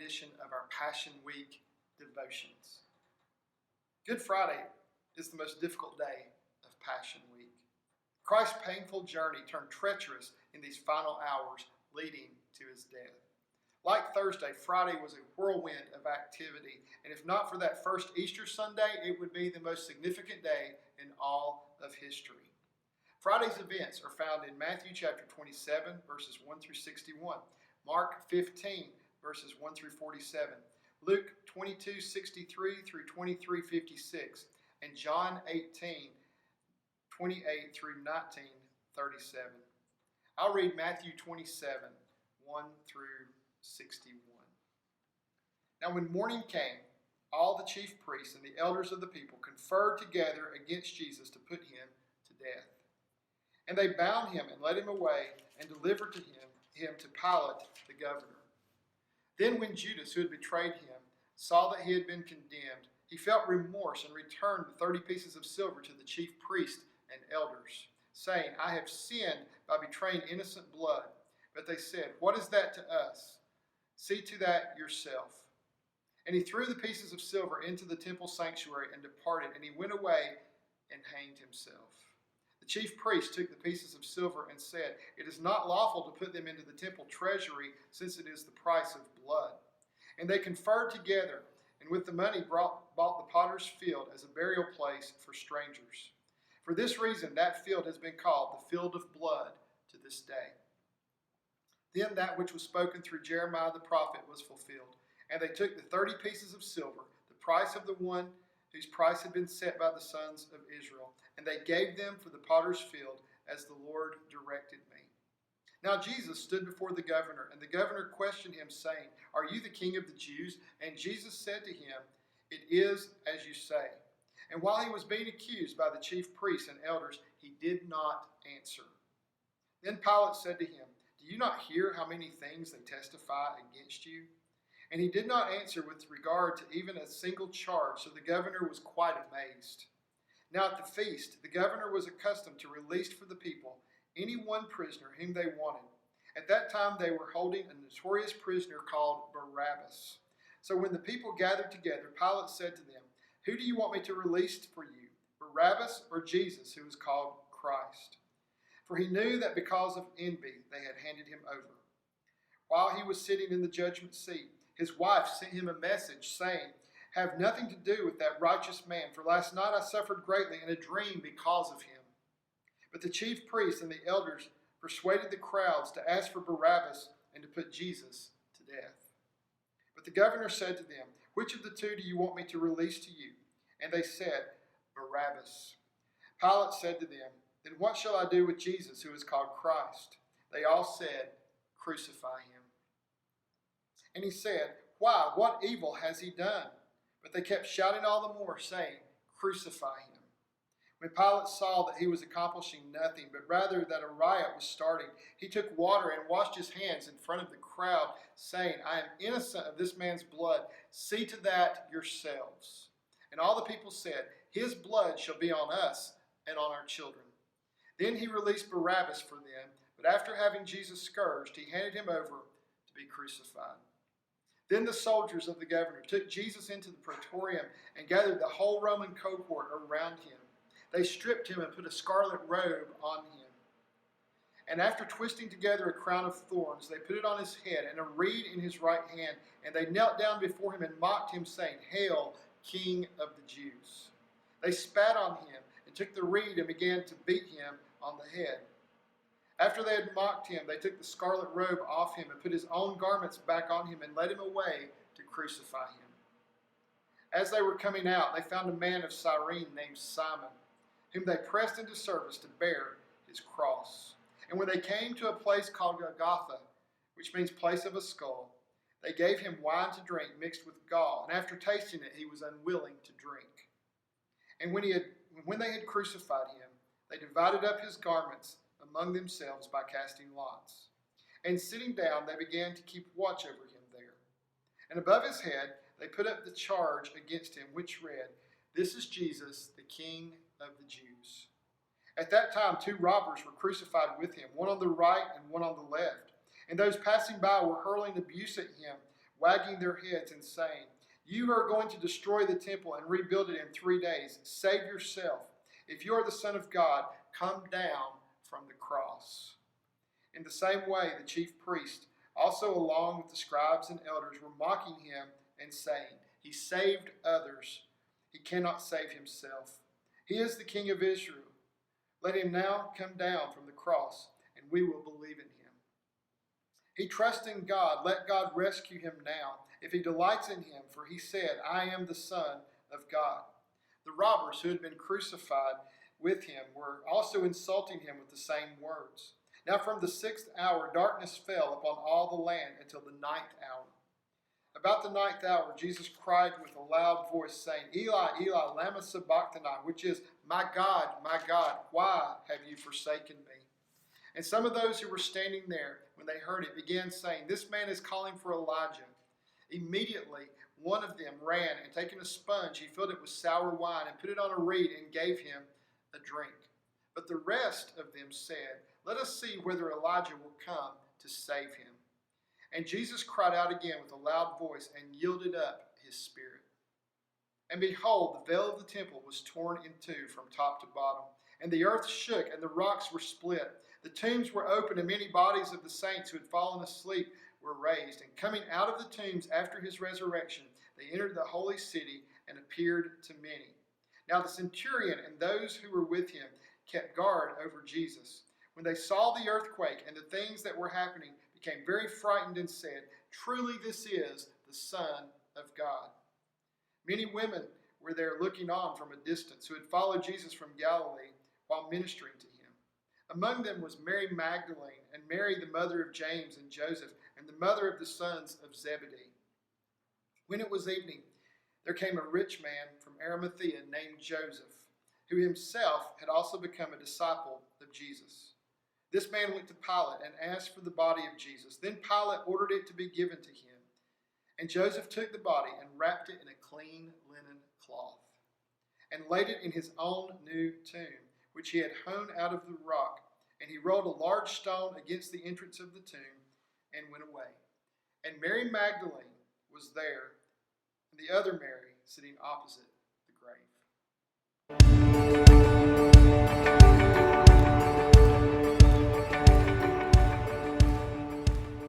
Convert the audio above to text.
edition of our Passion Week devotions. Good Friday is the most difficult day of Passion Week. Christ's painful journey turned treacherous in these final hours leading to his death. Like Thursday, Friday was a whirlwind of activity, and if not for that first Easter Sunday, it would be the most significant day in all of history. Friday's events are found in Matthew chapter 27, verses 1 through 61, Mark 15, verses 1 through 47, Luke 22, 63 through 23, 56, and John 18, 28 through 19, 37. I'll read Matthew 27, 1 through 61. Now when morning came, all the chief priests and the elders of the people conferred together against Jesus to put him to death. And they bound him and led him away and delivered to him to Pilate the governor. Then when Judas, who had betrayed him, saw that he had been condemned, he felt remorse and returned the 30 pieces of silver to the chief priests and elders, saying, I have sinned by betraying innocent blood. But they said, what is that to us? See to that yourself. And he threw the pieces of silver into the temple sanctuary and departed, and he went away and hanged himself. The chief priest took the pieces of silver and said, it is not lawful to put them into the temple treasury, since it is the price of blood. And they conferred together, and with the money bought the potter's field as a burial place for strangers. For this reason, that field has been called the field of blood to this day. Then that which was spoken through Jeremiah the prophet was fulfilled. And they took the 30 pieces of silver, the price of the one whose price had been set by the sons of Israel, and they gave them for the potter's field, as the Lord directed me. Now Jesus stood before the governor, and the governor questioned him, saying, Are you the king of the Jews? And Jesus said to him, It is as you say. And while he was being accused by the chief priests and elders, he did not answer. Then Pilate said to him, Do you not hear how many things they testify against you? And he did not answer with regard to even a single charge, so the governor was quite amazed. Now at the feast, the governor was accustomed to release for the people any one prisoner whom they wanted. At that time they were holding a notorious prisoner called Barabbas. So when the people gathered together, Pilate said to them, Who do you want me to release for you, Barabbas or Jesus, who is called Christ? For he knew that because of envy they had handed him over. While he was sitting in the judgment seat, his wife sent him a message saying, Have nothing to do with that righteous man, for last night I suffered greatly in a dream because of him. But the chief priests and the elders persuaded the crowds to ask for Barabbas and to put Jesus to death. But the governor said to them, Which of the two do you want me to release to you? And they said, Barabbas. Pilate said to them, Then what shall I do with Jesus, who is called Christ? They all said, Crucify him. And he said, Why? What evil has he done? But they kept shouting all the more, saying, Crucify him. When Pilate saw that he was accomplishing nothing, but rather that a riot was starting, he took water and washed his hands in front of the crowd, saying, I am innocent of this man's blood. See to that yourselves. And all the people said, His blood shall be on us and on our children. Then he released Barabbas for them, but after having Jesus scourged, he handed him over to be crucified. Then the soldiers of the governor took Jesus into the praetorium and gathered the whole Roman cohort around him. They stripped him and put a scarlet robe on him. And after twisting together a crown of thorns, they put it on his head and a reed in his right hand. And they knelt down before him and mocked him, saying, Hail, King of the Jews. They spat on him and took the reed and began to beat him on the head. After they had mocked him, they took the scarlet robe off him and put his own garments back on him and led him away to crucify him. As they were coming out, they found a man of Cyrene named Simon, whom they pressed into service to bear his cross. And when they came to a place called Golgotha, which means place of a skull, they gave him wine to drink mixed with gall, and after tasting it, he was unwilling to drink. And when they had crucified him, they divided up his garments among themselves by casting lots. And sitting down, they began to keep watch over him there. And above his head, they put up the charge against him, which read, This is Jesus, the King of the Jews. At that time, 2 robbers were crucified with him, one on the right and one on the left. And those passing by were hurling abuse at him, wagging their heads and saying, "You are going to destroy the temple and rebuild it in 3 days. Save yourself. If you are the Son of God, come down from the cross." In the same way, the chief priests, also along with the scribes and elders, were mocking him and saying, "He saved others. He cannot save himself. He is the King of Israel. Let him now come down from the cross, and we will believe in him. He trusts in God. Let God rescue him now, if he delights in him, for he said, 'I am the Son of God.'" The robbers who had been crucified with him were also insulting him with the same words. Now from the 6th hour, darkness fell upon all the land until the 9th hour. About the 9th hour, Jesus cried with a loud voice, saying, "Eli, Eli, lama sabachthani," which is, my God, why have you forsaken me?" And some of those who were standing there, when they heard it, began saying, "This man is calling for Elijah." Immediately, one of them ran, and taking a sponge, he filled it with sour wine, and put it on a reed, and gave him a drink. But the rest of them said, "Let us see whether Elijah will come to save him." And Jesus cried out again with a loud voice, and yielded up his spirit. And behold, the veil of the temple was torn in two from top to bottom, and the earth shook, and the rocks were split. The tombs were opened, and many bodies of the saints who had fallen asleep were raised. And coming out of the tombs after his resurrection, they entered the holy city and appeared to many. Now the centurion and those who were with him kept guard over Jesus. When they saw the earthquake and the things that were happening, became very frightened and said, "Truly this is the Son of God." Many women were there looking on from a distance, who had followed Jesus from Galilee while ministering to him. Among them was Mary Magdalene, and Mary the mother of James and Joseph, and the mother of the sons of Zebedee. When it was evening, there came a rich man from Arimathea named Joseph, who himself had also become a disciple of Jesus. This man went to Pilate and asked for the body of Jesus. Then Pilate ordered it to be given to him. And Joseph took the body and wrapped it in a clean linen cloth, and laid it in his own new tomb, which he had hewn out of the rock. And he rolled a large stone against the entrance of the tomb, and went away. And Mary Magdalene was there, and the other Mary sitting opposite the grave.